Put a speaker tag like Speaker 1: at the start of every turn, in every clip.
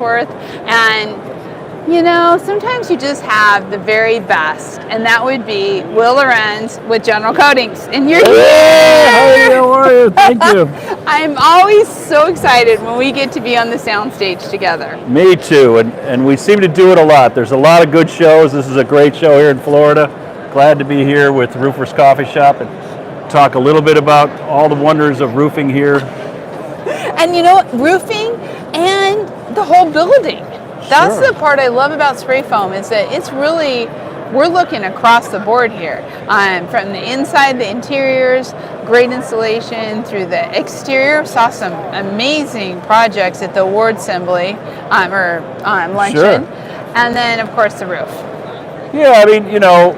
Speaker 1: forth. And you know, sometimes you just have the very best, and that would be Will Lorenz with General Coatings. And you're here!
Speaker 2: How are you? Thank you.
Speaker 1: I'm always so excited when we get to be on the soundstage together.
Speaker 2: Me too, and we seem to do it a lot. There's a lot of good shows. This is a great show here in Florida. Glad to be here with Roofers Coffee Shop and talk a little bit about all the wonders of roofing here.
Speaker 1: And you know what? Roofing and the whole building. That's
Speaker 2: Sure.
Speaker 1: the part I love about spray foam, is that it's really, we're looking across the board here. From the inside, the interiors, great installation, through the exterior. Saw some amazing projects at the award assembly luncheon.
Speaker 2: Sure.
Speaker 1: And then, of course, the roof.
Speaker 2: Yeah, I mean, you know,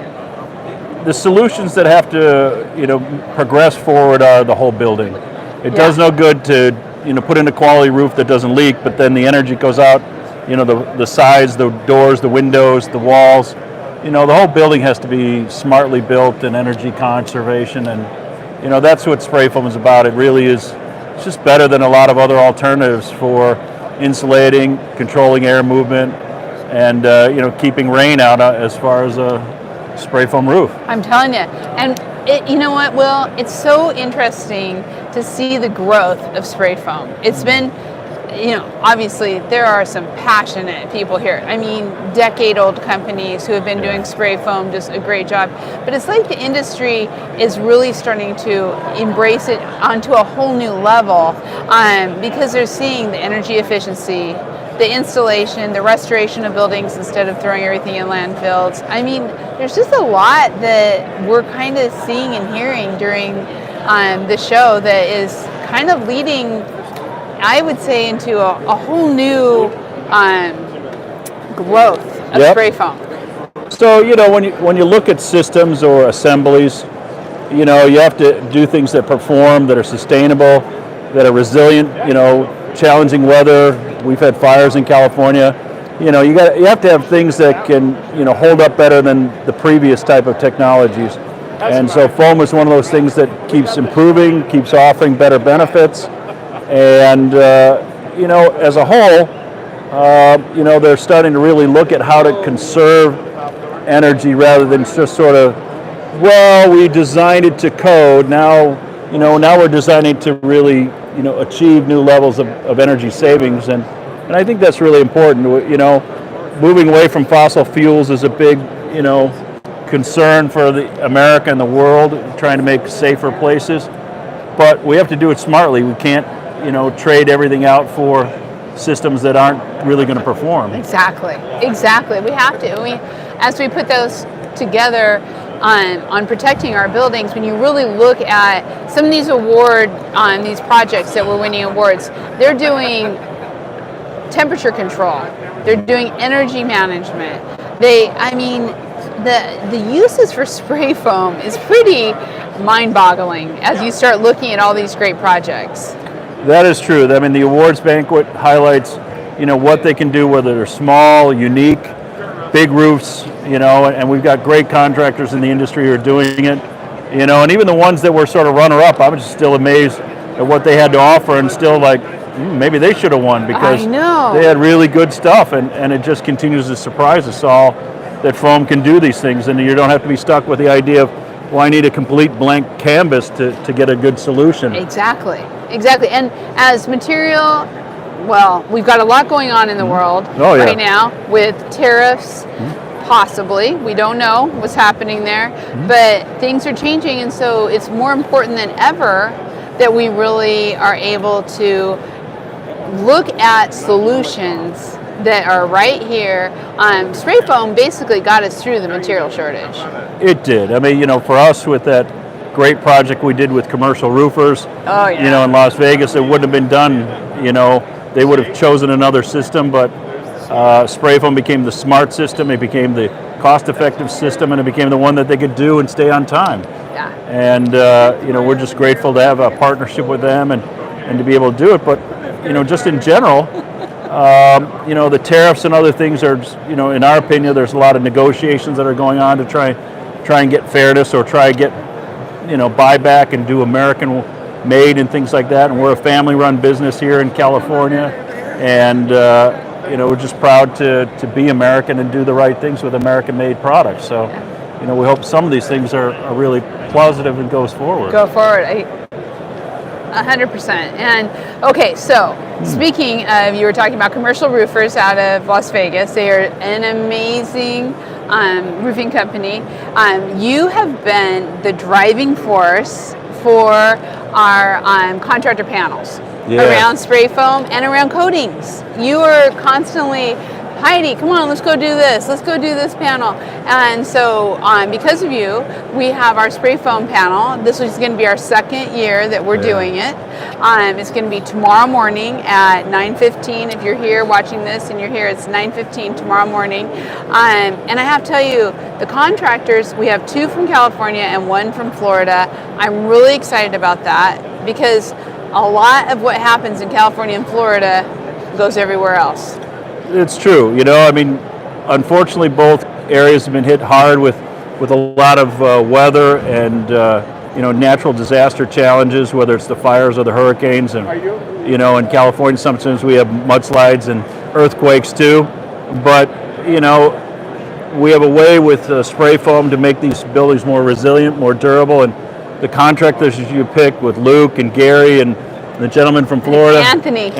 Speaker 2: the solutions that have to, you know, progress forward are the whole building. It does no good to, you know, put in a quality roof that doesn't leak, but then the energy goes out, you know, the sides, the doors, the windows, the walls. You know, the whole building has to be smartly built and energy conservation, and, you know, that's what spray foam is about. It really is, it's just better than a lot of other alternatives for insulating, controlling air movement, and, you know, keeping rain out as far as a spray foam roof.
Speaker 1: I'm telling you. And you know what, Will? It's so interesting to see the growth of spray foam. It's been, you know, obviously there are some passionate people here. I mean, decade-old companies who have been doing spray foam, just a great job. But it's like the industry is really starting to embrace it onto a whole new level, because they're seeing the energy efficiency, the installation, the restoration of buildings instead of throwing everything in landfills. I mean, there's just a lot that we're kind of seeing and hearing during the show that is kind of leading, I would say, into a whole new growth of spray foam.
Speaker 2: So, you know, when you look at systems or assemblies, you know, you have to do things that perform, that are sustainable, that are resilient, you know, challenging weather. We've had fires in California. You know, you have to have things that can, you know, hold up better than the previous type of technologies. And so foam is one of those things that keeps improving, keeps offering better benefits. And, you know, as a whole, you know, they're starting to really look at how to conserve energy rather than just sort of, well, we designed it to code. Now, you know, now we're designing to really, you know, achieve new levels of energy savings. And I think that's really important. You know, moving away from fossil fuels is a big, you know, concern for the America and the world, trying to make safer places. But we have to do it smartly. We can't, you know, trade everything out for systems that aren't really going to perform.
Speaker 1: Exactly. We have to. As we put those together on protecting our buildings, when you really look at some of these these projects that we're winning awards, they're doing temperature control, they're doing energy management. The uses for spray foam is pretty mind-boggling as you start looking at all these great projects.
Speaker 2: That is true. I mean, the awards banquet highlights, you know, what they can do, whether they're small, unique, big roofs, you know, and we've got great contractors in the industry who are doing it, you know, and even the ones that were sort of runner-up, I was still amazed at what they had to offer, and still like, maybe they should have won, because they had really good stuff, and it just continues to surprise us all that foam can do these things, and you don't have to be stuck with the idea of, well, I need a complete blank canvas to get a good solution.
Speaker 1: Exactly. And as material, well, we've got a lot going on in the world right now with tariffs, possibly. We don't know what's happening there, but things are changing, and so it's more important than ever that we really are able to look at solutions that are right here. Spray foam basically got us through the material shortage.
Speaker 2: It did. I mean, you know, for us with that great project we did with commercial roofers, you know, in Las Vegas, it wouldn't have been done, you know, they would have chosen another system, but spray foam became the smart system, it became the cost-effective system, and it became the one that they could do and stay on time. And, you know, we're just grateful to have a partnership with them and to be able to do it. But, you know, just in general, you know, the tariffs and other things are, you know, in our opinion, there's a lot of negotiations that are going on to try and get fairness, or try and get, you know, buyback and do American made and things like that. And we're a family-run business here in California, and we're just proud to be American and do the right things with American-made products. So, we hope some of these things are really positive and goes forward.
Speaker 1: Go forward. 100%. And okay, so speaking of, you were talking about Commercial Roofers out of Las Vegas. They are an amazing roofing company. You have been the driving force for our contractor panels around spray foam and around coatings. You are constantly, Heidi, come on, let's go do this. Let's go do this panel. And so because of you, we have our spray foam panel. This is going to be our second year that we're doing it. It's going to be tomorrow morning at 9:15. If you're here watching this and you're here, it's 9:15 tomorrow morning. And I have to tell you, the contractors, we have 2 from California and 1 from Florida. I'm really excited about that because a lot of what happens in California and Florida goes everywhere else.
Speaker 2: It's true. Unfortunately, both areas have been hit hard with a lot of weather and natural disaster challenges, whether it's the fires or the hurricanes. And in California, sometimes we have mudslides and earthquakes too. But we have a way with spray foam to make these buildings more resilient, more durable. And the contractors that you pick with Luke and Gary and the gentleman from Florida,
Speaker 1: Anthony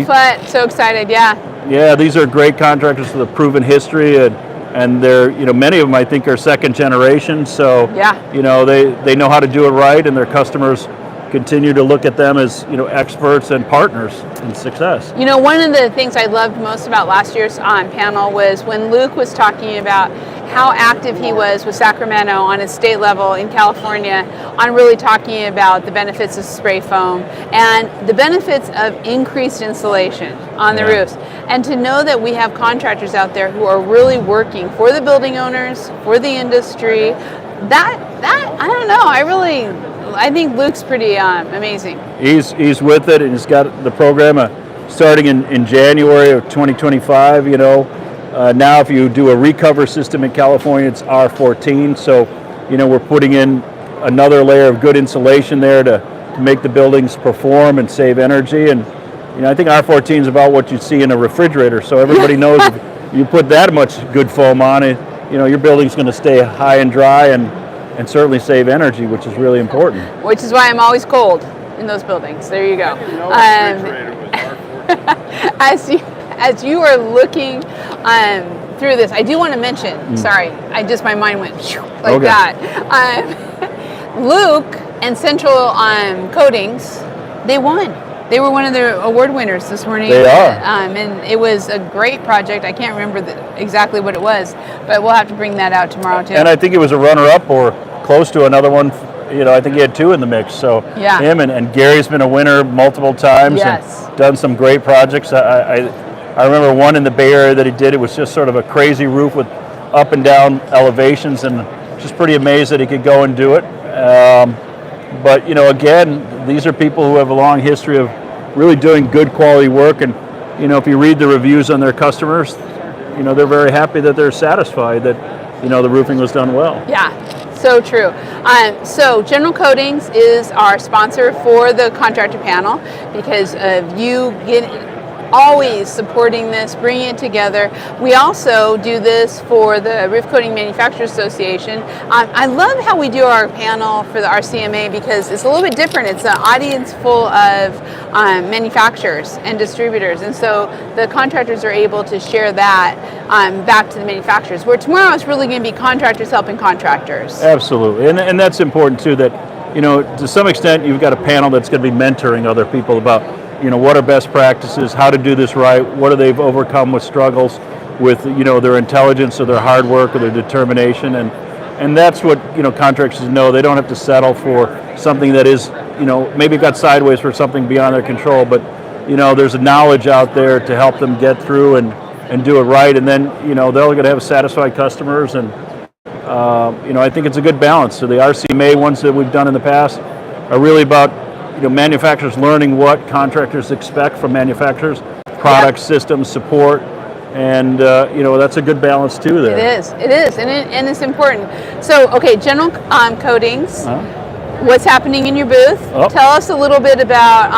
Speaker 1: Flatt, so excited,
Speaker 2: Yeah, these are great contractors with a proven history, and they're, many of them I think are second generation. So, they know how to do it right, and their customers continue to look at them as, experts and partners in success.
Speaker 1: One of the things I loved most about last year's panel was when Luke was talking about how active he was with Sacramento on a state level in California on really talking about the benefits of spray foam and the benefits of increased insulation on the roofs. And to know that we have contractors out there who are really working for the building owners, for the industry, that I don't know, I think Luke's pretty amazing.
Speaker 2: He's with it, and he's got the program starting in January of 2025. Now if you do a recover system in California, it's R14. So, we're putting in another layer of good insulation there to make the buildings perform and save energy. And I think R14 is about what you see in a refrigerator. So everybody knows if you put that much good foam on it, your building's going to stay high and dry and certainly save energy, which is really important.
Speaker 1: Which is why I'm always cold in those buildings. There you go. As you are looking through this, I do want to mention, sorry, my mind went like that. Luke and Central Coatings, they won. They were one of the award winners this morning.
Speaker 2: They are.
Speaker 1: And it was a great project. I can't remember exactly what it was, but we'll have to bring that out tomorrow too.
Speaker 2: And I think it was a runner-up or close to another one. I think he had 2 in the mix. So him and Gary's been a winner multiple times and done some great projects. I remember one in the Bay Area that he did. It was just sort of a crazy roof with up and down elevations, and just pretty amazed that he could go and do it. But again, these are people who have a long history of really doing good quality work, and if you read the reviews on their customers, they're very happy that they're satisfied that the roofing was done well.
Speaker 1: Yeah, so true. So General Coatings is our sponsor for the contractor panel because of you always supporting this, bringing it together. We also do this for the Roof Coating Manufacturers Association. I love how we do our panel for the RCMA because it's a little bit different. It's an audience full of manufacturers and distributors, and so the contractors are able to share that back to the manufacturers, where tomorrow it's really going to be contractors helping contractors.
Speaker 2: Absolutely, and that's important too, that to some extent you've got a panel that's going to be mentoring other people about what are best practices, how to do this right, what do they've overcome with struggles with their intelligence or their hard work or their determination, and that's what contractors know. They don't have to settle for something that is maybe got sideways for something beyond their control, but there's a knowledge out there to help them get through and do it right, and then they're going to have satisfied customers, and I think it's a good balance. So the RCMA ones that we've done in the past are really about manufacturers learning what contractors expect from manufacturers, products, systems, support, and that's a good balance too there.
Speaker 1: It is, and it's important. So, okay, General Coatings, what's happening in your booth? Tell us a little bit about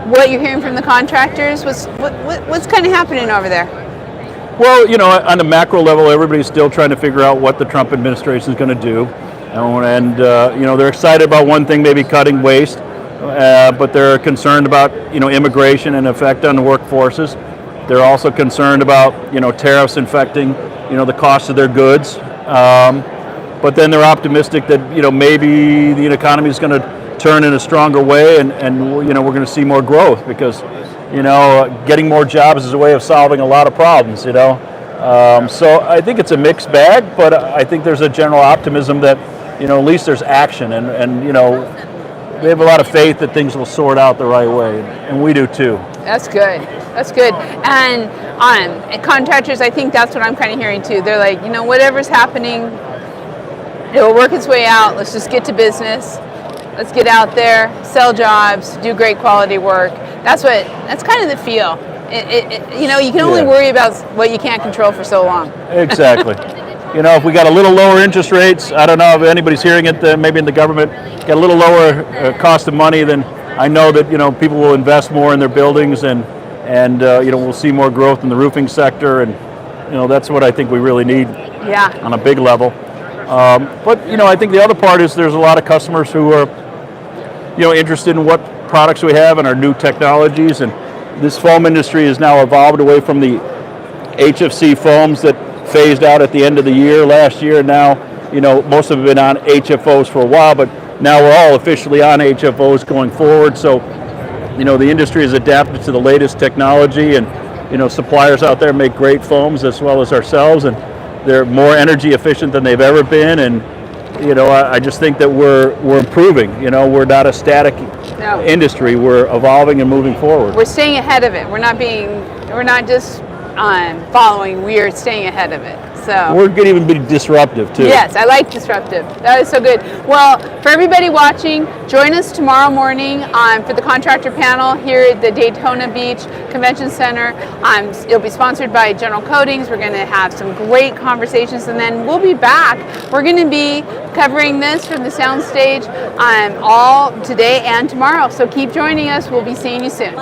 Speaker 1: what you're hearing from the contractors? What's kind of happening over there?
Speaker 2: Well, on the macro level, everybody's still trying to figure out what the Trump administration is going to do. And they're excited about one thing, maybe cutting waste, but they're concerned about, immigration and effect on the workforces. They're also concerned about, tariffs affecting, the cost of their goods. But then they're optimistic that, maybe the economy is going to turn in a stronger way, and we're going to see more growth because, getting more jobs is a way of solving a lot of problems. So I think it's a mixed bag, but I think there's a general optimism that, at least there's action, and they have a lot of faith that things will sort out the right way, and we do too.
Speaker 1: That's good. That's good. And contractors, I think that's what I'm kind of hearing too. They're like, whatever's happening, it will work its way out. Let's just get to business. Let's get out there, sell jobs, do great quality work. That's kind of the feel. You can only worry about what you can't control for so long.
Speaker 2: Exactly. If we got a little lower interest rates, I don't know if anybody's hearing it, maybe in the government, got a little lower cost of money, then I know that, people will invest more in their buildings and we'll see more growth in the roofing sector, and, that's what I think we really need on a big level. But, I think the other part is there's a lot of customers who are, interested in what products we have and our new technologies, and this foam industry has now evolved away from the HFC foams that phased out at the end of the year last year. Now, most of them have been on HFOs for a while, but now we're all officially on HFOs going forward. So, the industry has adapted to the latest technology, and, suppliers out there make great foams as well as ourselves, and they're more energy efficient than they've ever been. And, I just think that we're improving. We're not a static industry. We're evolving and moving forward.
Speaker 1: We're staying ahead of it. We're not just following. We are staying ahead of it. So
Speaker 2: we're going to even be disruptive too.
Speaker 1: Yes, I like disruptive. That is so good. Well, for everybody watching, join us tomorrow morning for the contractor panel here at the Daytona Beach Convention Center. It'll be sponsored by General Coatings. We're going to have some great conversations, and then we'll be back. We're going to be covering this from the soundstage all today and tomorrow. So keep joining us. We'll be seeing you soon.